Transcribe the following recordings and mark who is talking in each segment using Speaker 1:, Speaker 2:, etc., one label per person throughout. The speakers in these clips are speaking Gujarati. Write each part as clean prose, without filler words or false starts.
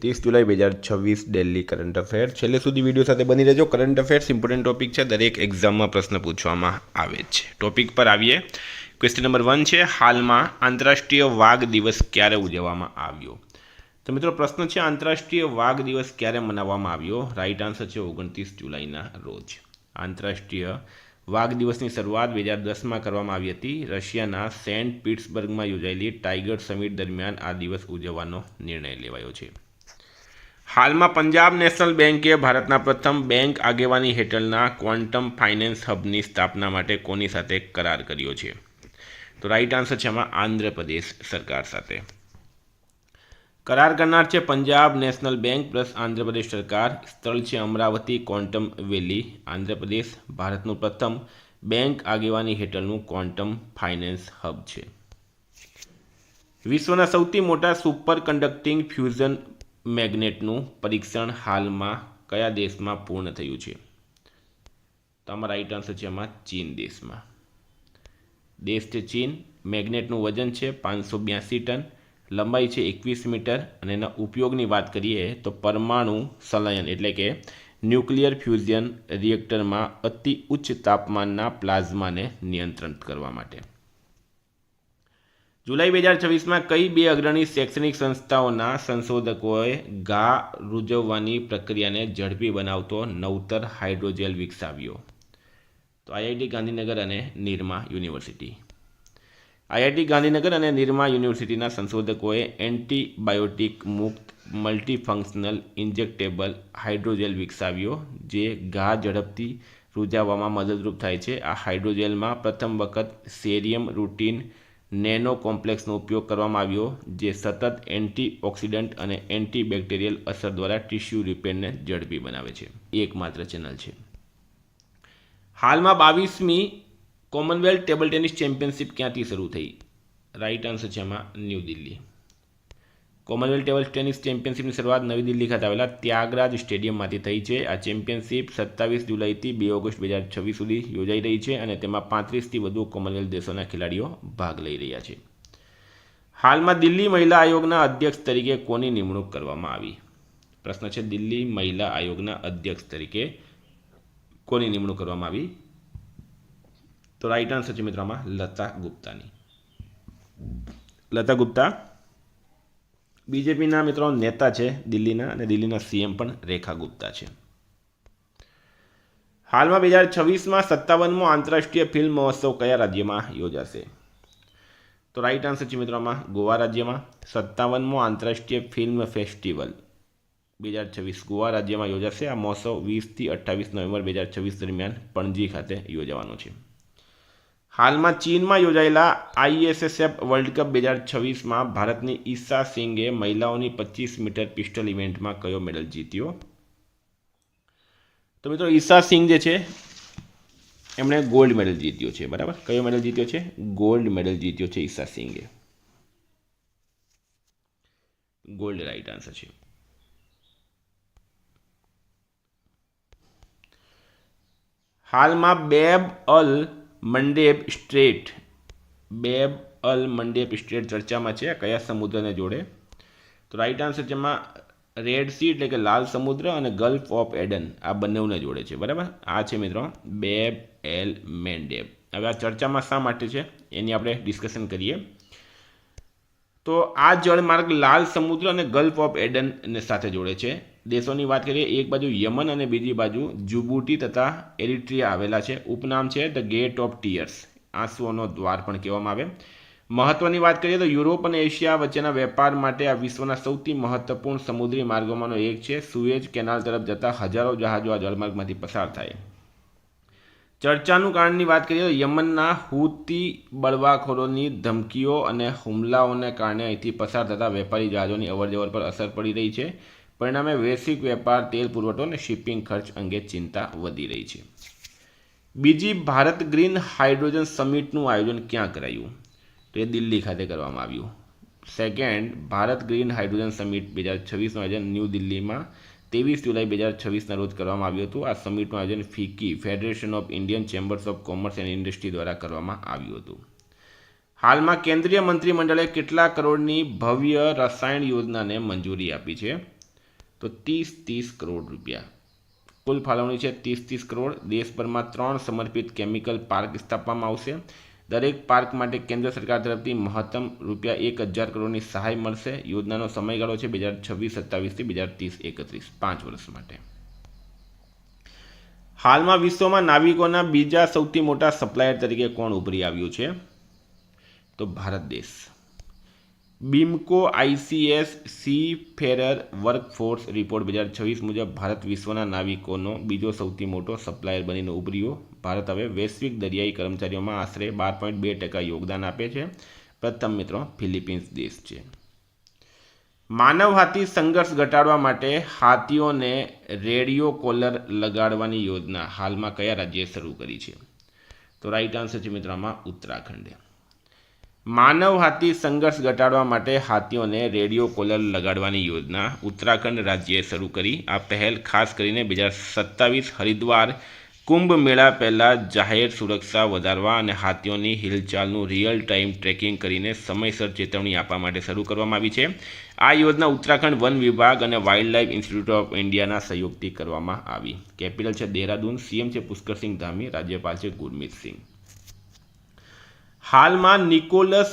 Speaker 1: 30 જુલાઈ 2026 દિલ્હી કરંટ અફેર। છેલ્લે સુધી વિડીયો સાથે બની રહેજો। કરંટ અફેર્સ ઇમ્પોર્ટન્ટ ટોપિક છે, દરેક એક્ઝામમાં પ્રશ્ન પૂછવામાં આવે છે। ટોપિક પર આવીએ। ક્વેશ્ચન નંબર 1 છે, હાલમાં આંતરરાષ્ટ્રીય વાઘ દિવસ ક્યારે ઉજવવામાં આવ્યો? તો મિત્રો પ્રશ્ન છે, આંતરરાષ્ટ્રીય વાઘ દિવસ ક્યારે મનાવવામાં આવ્યો? રાઈટ આન્સર છે 29 જુલાઈના રોજ। આંતરરાષ્ટ્રીય વાઘ દિવસની શરૂઆત 2010માં કરવામાં આવી હતી। રશિયાના સેન્ટ પીટર્સબર્ગમાં યોજાયેલી ટાઈગર સમિટ દરમિયાન આ દિવસ ઉજવવાનો નિર્ણય લેવાયો છે। હાલમાં પંજાબ નેશનલ બેંકે ભારતના પ્રથમ બેંક આગેવાની હેઠળના ક્વોન્ટમ ફાઇનાન્સ હબની સ્થાપના માટે કોની સાથે કરાર કર્યો છે? તો રાઈટ આન્સર છે આમાં આંધ્રપ્રદેશ સરકાર સાથે। કરાર કરનાર છે Punjab national bank plus Andhra Pradesh સરકાર। સ્થળ છે અમરાવતી ક્વોન્ટમ વેલી, આંધ્રપ્રદેશ। ભારતનું પ્રથમ બેંક આગેવાની હેઠળનું ક્વોન્ટમ ફાઇનાન્સ હબ છે। વિશ્વના સૌથી મોટા સુપર કન્ડક્ટિંગ ફ્યુઝન મેગ્નેટનું પરીક્ષણ હાલમાં કયા દેશમાં પૂર્ણ થયું છે? તો આમાં રાઈટ આન્સર છે આમાં ચીન દેશમાં। દેશ છે ચીન। મેગ્નેટનું વજન છે 582 ટન, લંબાઈ છે 21 મીટર અને એના ઉપયોગની વાત કરીએ તો પરમાણુ સંલયન એટલે કે ન્યુક્લિયર ફ્યુઝન રિએક્ટરમાં અતિ ઉચ્ચ તાપમાનના પ્લાઝમાને નિયંત્રિત કરવા માટે। જુલાઈ 2026માં કઈ બે અગ્રણી શૈક્ષણિક સંસ્થાઓના સંશોધકોએ ઘા રૂઝવવાની પ્રક્રિયાને ઝડપી બનાવતો નવતર હાઇડ્રોજેલ વિકસાવ્યો? તો આઈઆઈટી ગાંધીનગર અને નિરમા યુનિવર્સિટી। આઈઆઈટી ગાંધીનગર અને નિરમા યુનિવર્સિટીના સંશોધકોએ એન્ટીબાયોટિક મુક્ત મલ્ટીફંક્શનલ ઇન્જેક્ટેબલ હાઇડ્રોજેલ વિકસાવ્યો જે ઘા ઝડપથી રૂઝાવવામાં મદદરૂપ થાય છે। આ હાઇડ્રોજેલમાં પ્રથમ વખત સેરિયમ રૂટીન નેનો કોમ્પ્લેક્સનો ઉપયોગ કરવામાં આવ્યો જે સતત એન્ટીઓક્સિડન્ટ અને એન્ટીબેક્ટેરિયલ અસર દ્વારા ટિશ્યુ રિપેરને ઝડપી બનાવે છે। એકમાત્ર ચેનલ છે। હાલમાં 22મી કોમનવેલ્થ ટેબલ ટેનિસ ચેમ્પિયનશિપ ક્યાંથી શરૂ થઈ? રાઈટ આન્સર છે એમાં new Delhi. Commonwealth table tennis ચેમ્પિયનશિપની શરૂઆત નવી દિલ્હી ખાતે આવેલા ત્યાગરાજ સ્ટેડિયમમાંથી થઈ છે। આ ચેમ્પિયનશિપ 27 જુલાઈથી 2 ઓગસ્ટ 2026 સુધી યોજાઈ રહી છે અને તેમાં 35થી વધુ કોમનવેલ્થ દેશોના ખેલાડીઓ ભાગ લઈ રહ્યા છે। હાલમાં દિલ્હી મહિલા આયોગના અધ્યક્ષ તરીકે કોની નિમણૂક કરવામાં આવી? પ્રશ્ન છે, દિલ્હી મહિલા આયોગના અધ્યક્ષ તરીકે કોની નિમણૂક કરવામાં આવી? તો રાઈટ આન્સર છે મિત્રો આમાં લતા ગુપ્તાની। લતા ગુપ્તા બીજેપીના મિત્રો નેતા છે દિલ્હીના, અને દિલ્હીના સીએમ પણ રેખા ગુપ્તા છે। હાલમાં 2026માં 57મો આંતરરાષ્ટ્રીય ફિલ્મ મહોત્સવ કયા રાજ્યમાં યોજાશે? તો રાઈટ આન્સર છે મિત્રો આમાં ગોવા રાજ્યમાં। 57મો આંતરરાષ્ટ્રીય ફિલ્મ ફેસ્ટિવલ 2026 ગોવા રાજ્યમાં યોજાશે। આ મહોત્સવ 20થી 28 નવેમ્બર 2026 દરમિયાન પણજી ખાતે યોજવાનો છે। હાલમાં ચીનમાં યોજાયેલા આઈએસએસએફ વર્લ્ડ કપ 2026માં ભારતની ઈશા સિંઘે મહિલાઓની 25 મીટર પિસ્ટલ ઇવેન્ટમાં કયો મેડલ જીત્યો? તો મિત્રો ઈશા સિંઘ જે છે એમણે ગોલ્ડ મેડલ જીત્યો છે, બરાબર। કયો મેડલ જીત્યો છે? ગોલ્ડ મેડલ જીત્યો છે ઈશા સિંઘે। ગોલ્ડ રાઈટ આન્સર છે। હાલમાં બેબ અલ મંડેબ સ્ટ્રેટ ચર્ચામાં છે। કયા સમુદ્રને જોડે? તો રાઈટ આન્સર છે એમાં રેડ સી એટલે કે લાલ સમુદ્ર અને ગલ્ફ ઓફ એડન આ બંનેને જોડે છે, બરાબર। આ છે મિત્રો બેબ એલ મેન્ડેબ। હવે આ ચર્ચામાં શા માટે છે એની આપણે ડિસ્કશન કરીએ તો આ જળમાર્ગ લાલ સમુદ્ર અને ગલ્ફ ઓફ એડનને સાથે જોડે છે। દેશોની વાત કરીએ, એક બાજુ યમન અને બીજી બાજુ જુબુટી તથા એરિટ્રિયા આવેલા છે। ઉપનામ છે ધ ગેટ ઓફ ટીયર્સ, આંસુઓનો દ્વાર પણ કહેવામાં આવે। મહત્વની વાત કરીએ તો યુરોપ અને એશિયા વચ્ચેના વેપાર માટે આ વિશ્વના સૌથી મહત્વપૂર્ણ સમુદ્રી માર્ગોમાંનો એક છે। સુએજ કેનાલ તરફ જતા હજારો જહાજો આ જળમાર્ગમાંથી પસાર થાય। ચર્ચાનું કારણની વાત કરીએ તો યમનના હુતી બળવાખોરોની ધમકીઓ અને હુમલાઓને કારણે અહીંથી પસાર થતા વેપારી જહાજોની અવરજવર પર અસર પડી રહી છે। પરિણામે વૈશ્વિક વેપાર, તેલ પુરવઠો અને શિપિંગ ખર્ચ અંગે ચિંતા વધી રહી છે। બીજી ભારત ગ્રીન હાઇડ્રોજન સમિટનું આયોજન ક્યાં કરાયું? તો એ દિલ્હી ખાતે કરવામાં આવ્યું। Second Bharat green hydrogen summit 2026નું આયોજન ન્યૂ દિલ્હીમાં 23 જુલાઈ 2026ના રોજ કરવામાં આવ્યું હતું। આ સમિટનું આયોજન FICCI federation of Indian chambers of commerce and industry દ્વારા કરવામાં આવ્યું હતું। હાલમાં કેન્દ્રીય મંત્રીમંડળે કેટલા કરોડની ભવ્ય રસાયણ યોજનાને મંજૂરી આપી છે? તો 30 કરોડ રૂપિયા કુલ ફાળવણી છે 30 કરોડ. દેશભરમાં 3 સમર્પિત કેમિકલ પાર્ક સ્થાપવામાં આવશે. દરેક પાર્ક માટે કેન્દ્ર સરકાર તરફથી મહત્તમ ₹1,000 કરોડની સહાય મળશે. યોજનાનો સમયગાળો છે 2026-27 થી 2030-31 5 વર્ષ માટે. હાલમાં વિશ્વમાં નાવિકોના બીજા સૌથી મોટા સપ્લાયર તરીકે કોણ ઉભરી આવ્યું છે? તો ભારત દેશ. બીમકો આઈસીએસ સીફેરર વર્કફોર્સ રિપોર્ટ 2026 મુજબ ભારત વિશ્વના નાવિકોનો બીજો સૌથી મોટો સપ્લાયર બનીને ઉભર્યો. ભારત હવે વૈશ્વિક દરિયાઈ કર્મચારીઓમાં આશરે 12.2% યોગદાન આપે છે. પ્રથમ મિત્રો ફિલિપિન્સ દેશ છે. માનવ હાથી સંઘર્ષ ઘટાડવા માટે હાથીઓને રેડિયો કોલર લગાડવાની યોજના હાલમાં કયા રાજ્યે શરૂ કરી છે? તો રાઈટ આન્સર છે મિત્રો આમાં ઉત્તરાખંડે. માનવ હાથી સંઘર્ષ ઘટાડવા માટે હાથીઓને રેડિયો કોલર લગાડવાની યોજના ઉત્તરાખંડ રાજ્યે શરૂ કરી. આ પહેલ ખાસ કરીને 2027 હરિદ્વાર કુંભ મેળા પહેલાં જાહેર સુરક્ષા વધારવા અને હાથીઓની હિલચાલનું રિયલ ટાઈમ ટ્રેકિંગ કરીને સમયસર ચેતવણી આપવા માટે શરૂ કરવામાં આવી છે. આ યોજના ઉત્તરાખંડ વન વિભાગ અને વાઇલ્ડલાઇફ ઇન્સ્ટિટ્યૂટ ઓફ ઇન્ડિયાના સહયોગથી કરવામાં આવી. કેપિટલ છે દેહરાદૂન. સીએમ છે પુષ્કરસિંહ ધામી. રાજ્યપાલ છે ગુરમીત સિંહ. હાલમાં નિકોલસ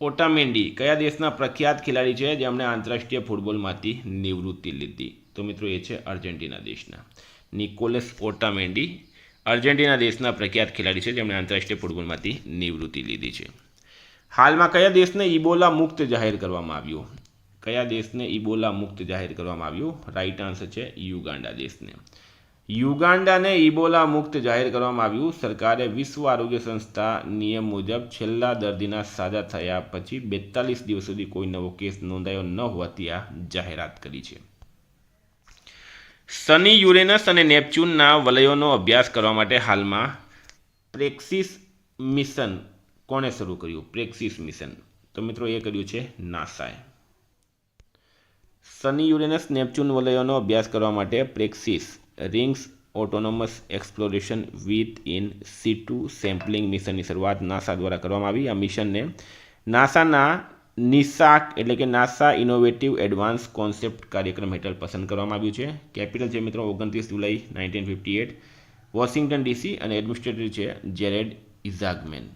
Speaker 1: ઓટામેન્ડી કયા દેશના પ્રખ્યાત ખેલાડી છે જેમણે આંતરરાષ્ટ્રીય ફૂટબોલમાંથી નિવૃત્તિ લીધી? તો મિત્રો એ છે અર્જેન્ટિના દેશના. નિકોલસ ઓટામેન્ડી અર્જેન્ટિના દેશના પ્રખ્યાત ખેલાડી છે જેમણે આંતરરાષ્ટ્રીય ફૂટબોલમાંથી નિવૃત્તિ લીધી છે. હાલમાં કયા દેશને ઇબોલા મુક્ત જાહેર કરવામાં આવ્યું? કયા દેશને ઇબોલા મુક્ત જાહેર કરવામાં આવ્યું? રાઈટ આન્સર છે યુગાન્ડા દેશને. યુગાન્ડાને ઇબોલા મુક્ત જાહેર કરવામાં આવ્યું. સરકારે વિશ્વ આરોગ્ય સંસ્થા નિયમ મુજબ છેલ્લા દર્દીના સાજા થયા પછી 42 દિવસ સુધી કોઈ નવો કેસ નોંધાયો ન હોવાથી આ જાહેરાત કરી છે. શનિ, યુરેનસ અને નેપચ્યુનના વલયોનો અભ્યાસ કરવા માટે હાલમાં પ્રેક્સિસ મિશન કોણે શરૂ કર્યું? પ્રેક્સિસ મિશન તો મિત્રો એ કર્યું છે નાસાએ. શનિ, યુરેનસ, નેપચ્યુન વલયોનો અભ્યાસ કરવા માટે Praxis rings autonomous exploration with in situ sampling મિશનની શરૂઆત નાસા દ્વારા કરવામાં આવી. આ મિશનને નાસાના નિસાક એટલે કે નાસા ઇનોવેટિવ એડવાન્સ કોન્સેપ્ટ કાર્યક્રમ હેઠળ પસંદ કરવામાં આવ્યું છે. કેપિટલ છે મિત્રો 29 જુલાઈ 1958 વોશિંગ્ટન ડીસી અને એડમિનિસ્ટ્રેટર છે જેરેડ ઇઝાગમેન.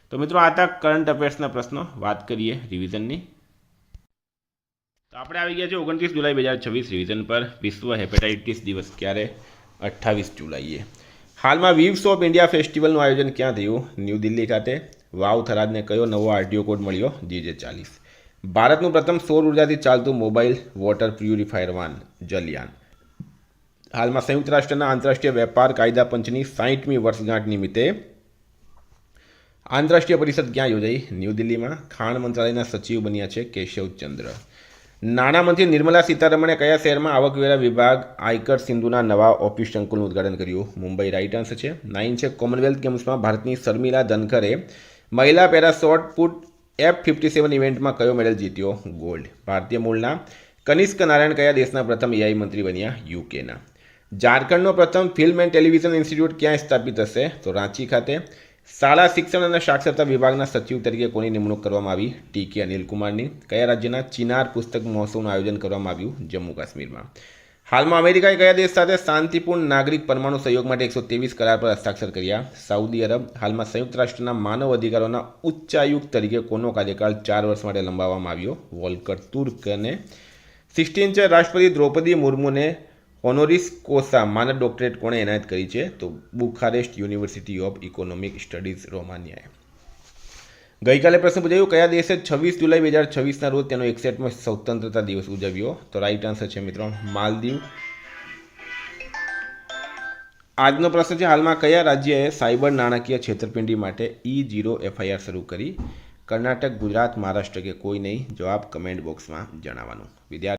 Speaker 1: તો મિત્રો આ હતા કરંટ અફેર્સના પ્રશ્નો. વાત કરીએ રિવિઝનની. તો આપણે આવી ગયા છે 29 જુલાઈ 2026 રિવિઝન પર. વિશ્વ હેપેટાઇટિસ દિવસ ક્યારે? 28 જુલાઈએ. હાલમાં વીવ્સ ઓફ ઇન્ડિયા ફેસ્ટિવલનું આયોજન ક્યાં થયું? ન્યૂ દિલ્હી ખાતે. વાવ થરાદને કયો નવો આરટીઓ કોડ મળ્યો? GJ40. ભારતનું પ્રથમ સૌર ઉર્જાથી ચાલતું મોબાઈલ વોટર પ્યુરિફાયર વાન જલયાન. હાલમાં સંયુક્ત રાષ્ટ્રના આંતરરાષ્ટ્રીય વેપાર કાયદા પંચની 60મી વર્ષગાંઠ નિમિત્તે આંતરરાષ્ટ્રીય પરિષદ ક્યાં યોજાઈ? ન્યૂ દિલ્હીમાં. ખાણ મંત્રાલયના સચિવ બન્યા છે કેશવચંદ્ર. નાણામંત્રી નિર્મલા સીતારમણે કયા શહેરમાં આવકવેરા વિભાગ આયકર સિંધુના નવા ઓફિસ સંકુલનું ઉદ્ઘાટન કર્યું? મુંબઈ. રાઇટ આન્સર છે 9 છે. કોમનવેલ્થ ગેમ્સમાં ભારતની શર્મિલા ધનખરે મહિલા પેરા શોર્ટ પુટ F57 ઇવેન્ટમાં કયો મેડલ જીત્યો? ગોલ્ડ. ભારતીય મૂળના કનિષ્ક નારાયણ કયા દેશના પ્રથમ AI મંત્રી બન્યા? યુકેના. ઝારખંડનો પ્રથમ ફિલ્મ એન્ડ ટેલિવિઝન ઇન્સ્ટિટ્યૂટ ક્યાં સ્થાપિત થશે? તો રાંચી ખાતે. શાળા શિક્ષણ અને સાક્ષરતા વિભાગના સચિવ તરીકે કોની નિમણૂક કરવામાં આવી? TK અનિલકુમારની. કયા રાજ્યના ચિનાર પુસ્તક મહોત્સવનું આયોજન કરવામાં આવ્યું? જમ્મુ કાશ્મીરમાં. હાલમાં અમેરિકાએ કયા દેશ સાથે શાંતિપૂર્ણ નાગરિક પરમાણુ સહયોગ માટે 123 કરાર પર હસ્તાક્ષર કર્યા? Saudi Arab. હાલમાં સંયુક્ત રાષ્ટ્રના માનવ અધિકારોના ઉચ્ચાયુક્ત તરીકે કોનો કાર્યકાળ 4 વર્ષ માટે લંબાવવામાં આવ્યો? વોલ્કર તુર્ક. અને 16 છે. રાષ્ટ્રપતિ દ્રૌપદી મુર્મુને હોનોરિસ કોસા માનદ ડોક્ટરેટ કોણે એનાયત કરી છે? તો બુખારેસ્ટ યુનિવર્સિટી ઓફ ઇકોનોમિક સ્ટડીઝ રોમાનિયાએ. ગઈકાલે પ્રશ્ન પૂછાયું કયા દેશે 26 જુલાઈ 2026ના રોજ તેનો 61મો સ્વતંત્રતા દિવસ ઉજવ્યો? તો રાઈટ આન્સર છે મિત્રો માલદીવ. આજનો પ્રશ્ન છે હાલમાં કયા રાજ્યએ સાયબર નાણાકીય છેતરપિંડી માટે E0 FIR શરૂ કરી? કર્ણાટક, ગુજરાત, મહારાષ્ટ્ર કે કોઈ નહીં? જવાબ કમેન્ટ બોક્સમાં જણાવવાનું. વિદ્યાર્થી